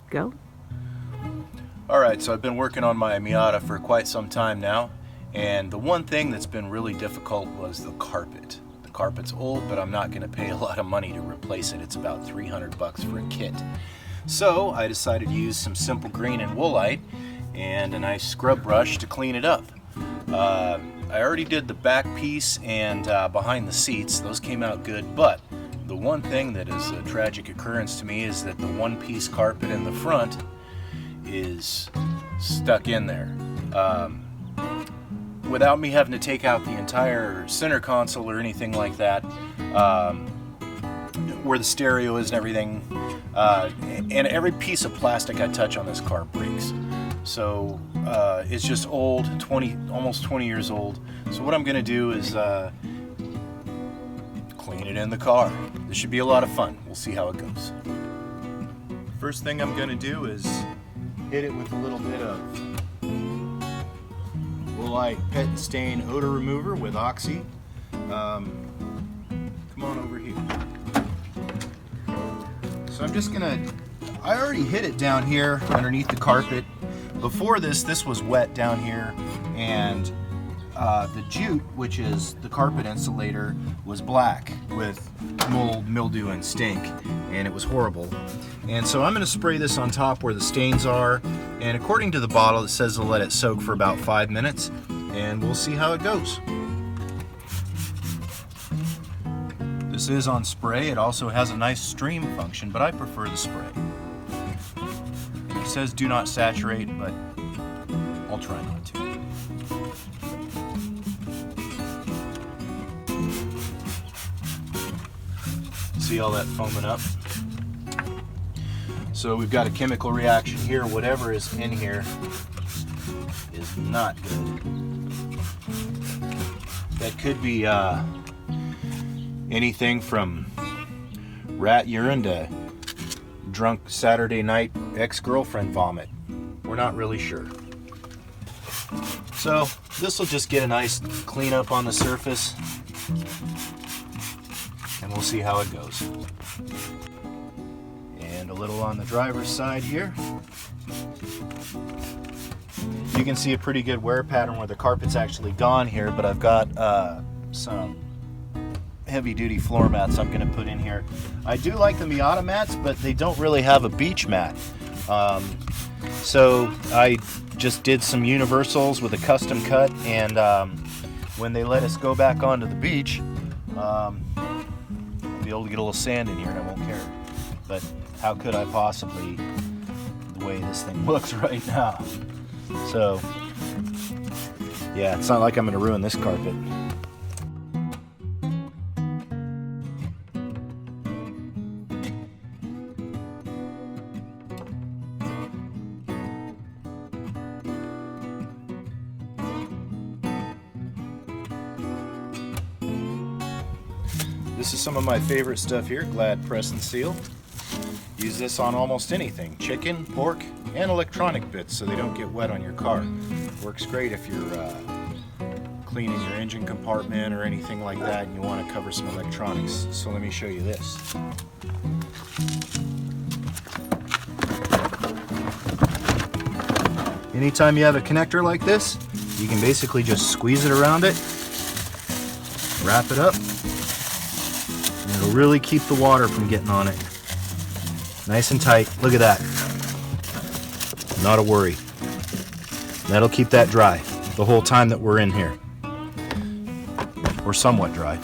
Go. Alright, so I've been working on my Miata for quite some time now, and the one thing that's been really difficult was the carpet. The carpet's old, but I'm not going to pay a lot of money to replace it. It's about $300 for a kit. So I decided to use some simple green and woolite and a nice scrub brush to clean it up. I already did the back piece and behind the seats. Those came out good, but the one thing that is a tragic occurrence to me is that the one-piece carpet in the front is stuck in there. Without me having to take out the entire center console or anything like that, where the stereo is and everything, and every piece of plastic I touch on this car breaks. So it's just old, almost 20 years old. So what I'm going to do is clean it in the car. This should be a lot of fun. We'll see how it goes. First thing I'm going to do is hit it with a little bit of Woolite Pet and Stain Odor Remover with Oxy. Come on over here. So I'm just gonna, I already hit it down here underneath the carpet. Before this was wet down here, and the jute, which is the carpet insulator, was black with mold, mildew, and stink, and it was horrible. And so I'm going to spray this on top where the stains are, and according to the bottle it says to let it soak for about 5 minutes, and we'll see how it goes. This is on spray. It also has a nice stream function, but I prefer the spray. And it says do not saturate, but I'll try not to. See all that foaming up? So we've got a chemical reaction here. Whatever is in here is not good. That could be anything from rat urine to drunk Saturday night ex-girlfriend vomit. We're not really sure. So this will just get a nice clean up on the surface, and we'll see how it goes. And a little on the driver's side here. You can see a pretty good wear pattern where the carpet's actually gone here, but I've got some heavy-duty floor mats I'm going to put in here. I do like the Miata mats, but they don't really have a beach mat. So I just did some universals with a custom cut, and when they let us go back onto the beach, I'll be able to get a little sand in here and I won't care. But how could I possibly, the way this thing looks right now? So yeah, it's not like I'm going to ruin this carpet. This is some of my favorite stuff here, Glad Press and Seal. Use this on almost anything, chicken, pork, and electronic bits so they don't get wet on your car. Works great if you're cleaning your engine compartment or anything like that and you want to cover some electronics. So let me show you this. Anytime you have a connector like this, you can basically just squeeze it around it, wrap it up, and it'll really keep the water from getting on it. Nice and tight. Look at that. Not a worry. That'll keep that dry the whole time that we're in here. Or somewhat dry.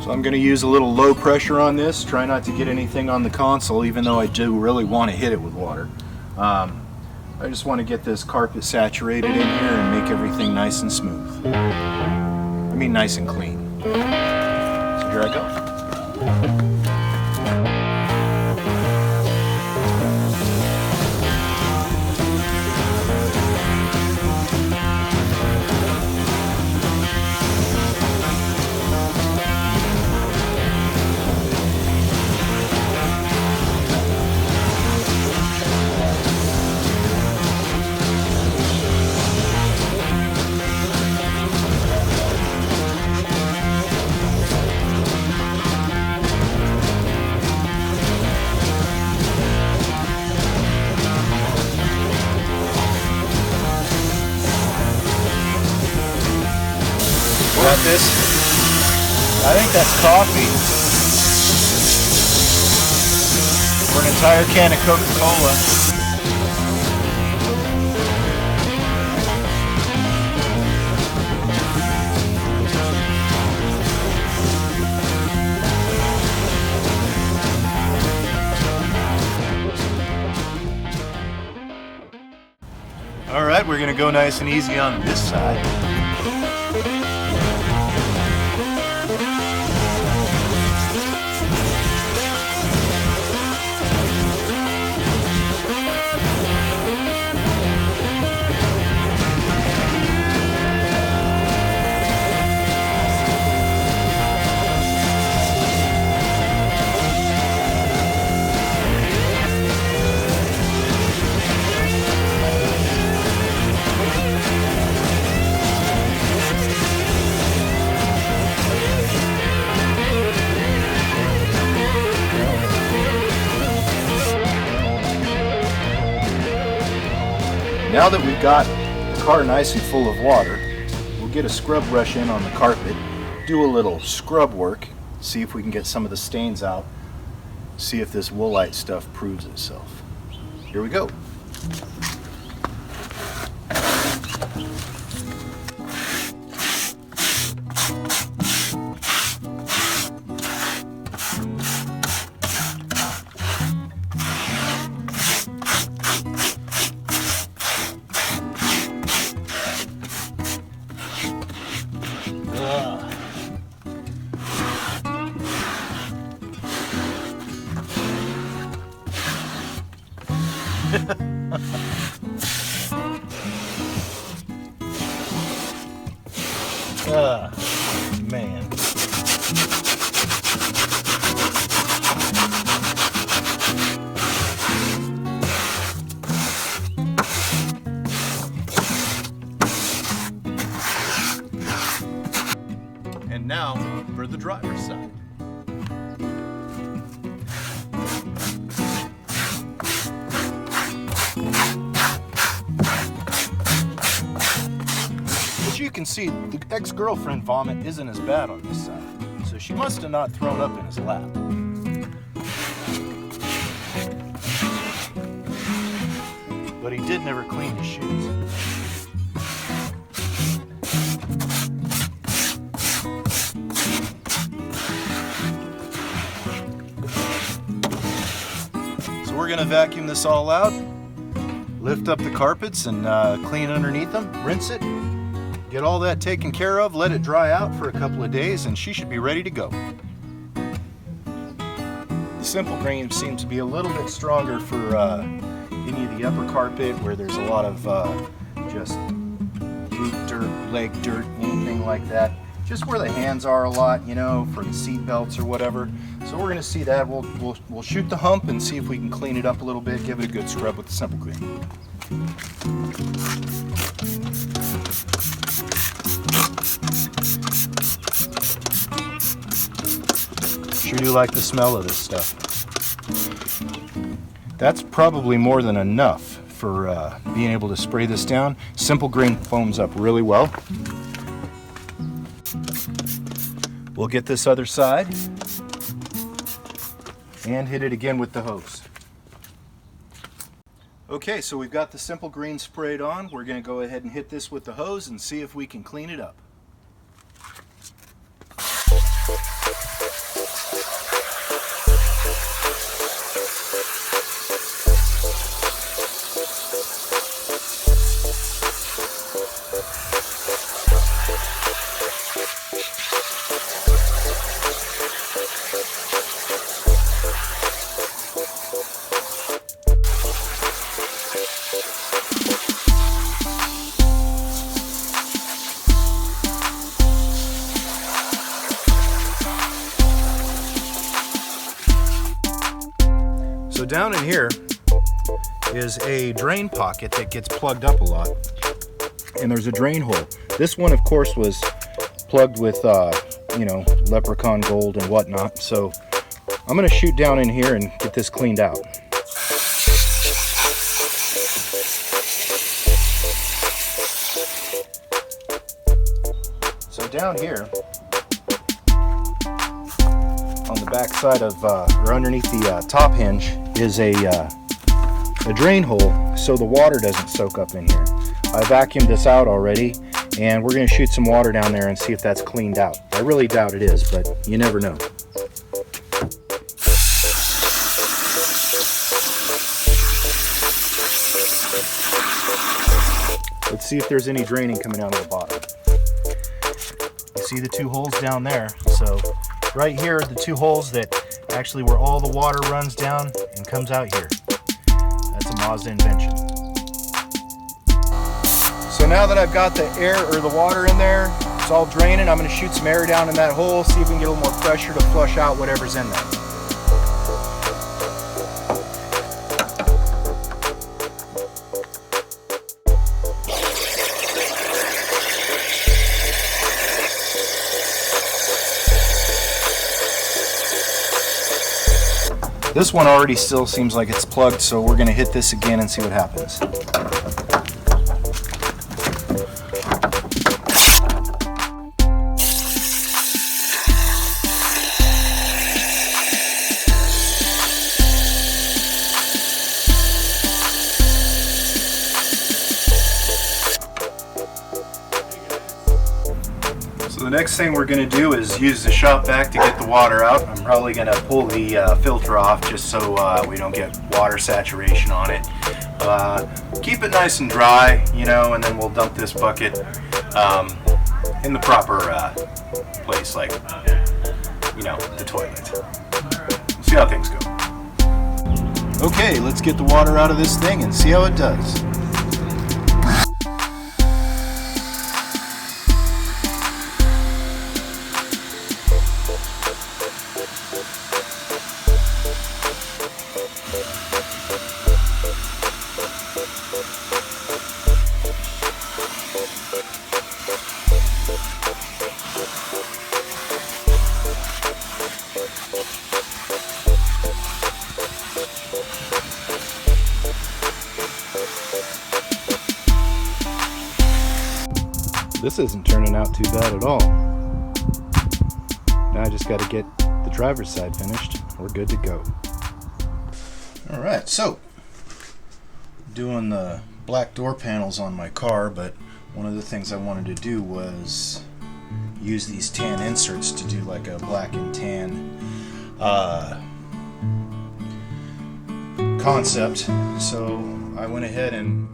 So I'm going to use a little low pressure on this. Try not to get anything on the console, even though I do really want to hit it with water. I just want to get this carpet saturated in here and make everything nice and smooth. I mean nice and clean. So here I go. this. I think that's coffee. For an entire can of Coca-Cola. All right, we're gonna go nice and easy on this side. Now that we've got the car nice and full of water, we'll get a scrub brush in on the carpet, do a little scrub work, see if we can get some of the stains out, see if this woolite stuff proves itself. Here we go. Man. And now for the driver's side. As you can see, the ex-girlfriend vomit isn't as bad on this side, so she must have not thrown up in his lap. But he did never clean his shoes. So we're gonna vacuum this all out, lift up the carpets and clean underneath them, rinse it, get all that taken care of, let it dry out for a couple of days, and she should be ready to go. The simple green seems to be a little bit stronger for any of the upper carpet where there's a lot of just boot dirt, leg dirt, anything like that. Just where the hands are a lot, you know, for the seat belts or whatever. So we're gonna see that. We'll shoot the hump and see if we can clean it up a little bit, give it a good scrub with the simple green. Sure do like the smell of this stuff. That's probably more than enough for being able to spray this down. Simple green foams up really well. We'll get this other side and hit it again with the hose. Okay, so we've got the simple green sprayed on. We're going to go ahead and hit this with the hose and see if we can clean it up. So down in here is a drain pocket that gets plugged up a lot, and there's a drain hole. This one, of course, was plugged with, you know, leprechaun gold and whatnot. So I'm gonna shoot down in here and get this cleaned out. So down here on the back side of, or underneath the top hinge is a drain hole so the water doesn't soak up in here. I vacuumed this out already, and we're going to shoot some water down there and see if that's cleaned out. I really doubt it is, but you never know. Let's see if there's any draining coming out of the bottom. You see the two holes down there. So right here are the two holes that actually where all the water runs down and comes out here. That's a Mazda invention. So now that I've got the air or the water in there, it's all draining, I'm going to shoot some air down in that hole, see if we can get a little more pressure to flush out whatever's in there. This one already still seems like it's plugged, so we're going to hit this again and see what happens. So the next thing we're going to do is use the shop vac to get the water out. I'm probably going to pull the filter off just so we don't get water saturation on it. Keep it nice and dry, you know, and then we'll dump this bucket in the proper place, like, you know, the toilet. See how things go. Okay, let's get the water out of this thing and see how it does. This isn't turning out too bad at all. Now I just got to get the driver's side finished. We're good to go. Alright, so doing the black door panels on my car, but one of the things I wanted to do was use these tan inserts to do like a black and tan concept. So I went ahead and